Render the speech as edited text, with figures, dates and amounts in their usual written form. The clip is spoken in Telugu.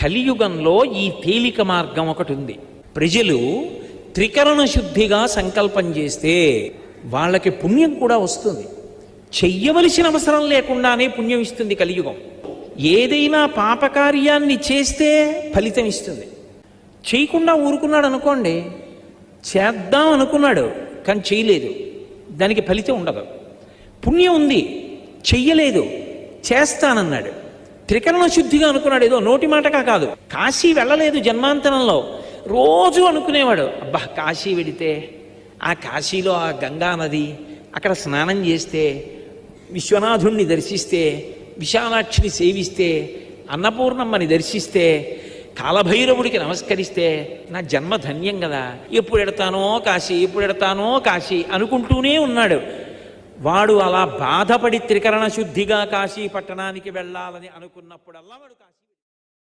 కలియుగంలో ఈ తేలిక మార్గం ఒకటి ఉంది. ప్రజలు త్రికరణ శుద్ధిగా సంకల్పం చేస్తే వాళ్ళకి పుణ్యం కూడా వస్తుంది. చెయ్యవలసిన అవసరం లేకుండానే పుణ్యం ఇస్తుంది కలియుగం. ఏదైనా పాపకార్యాన్ని చేస్తే ఫలితం ఇస్తుంది. చేయకుండా ఊరుకున్నాడు అనుకోండి, చేద్దాం అనుకున్నాడు కానీ చేయలేదు, దానికి ఫలితం ఉండదు. పుణ్యం ఉంది, చెయ్యలేదు, చేస్తానన్నాడు, త్రికరణ శుద్ధిగా అనుకున్నాడు, ఏదో నోటి మాటగా కాదు. కాశీ వెళ్ళలేదు జన్మాంతరంలో, రోజు అనుకునేవాడు, అబ్బా కాశీ వెడితే, ఆ కాశీలో ఆ గంగా నది, అక్కడ స్నానం చేస్తే, విశ్వనాథుణ్ణి దర్శిస్తే, విశాలాక్షిని సేవిస్తే, అన్నపూర్ణమ్మని దర్శిస్తే, కాలభైరవుడికి నమస్కరిస్తే నా జన్మ ధన్యం కదా, ఎప్పుడు ఎడతానో కాశీ, ఎప్పుడు ఎడతానో కాశీ అనుకుంటూనే ఉన్నాడు. వాడు అలా బాధపడి త్రికరణ శుద్ధిగా కాశీ పట్టణానికి వెళ్ళాలని అనుకున్నప్పుడల్లా వాడు కాశీ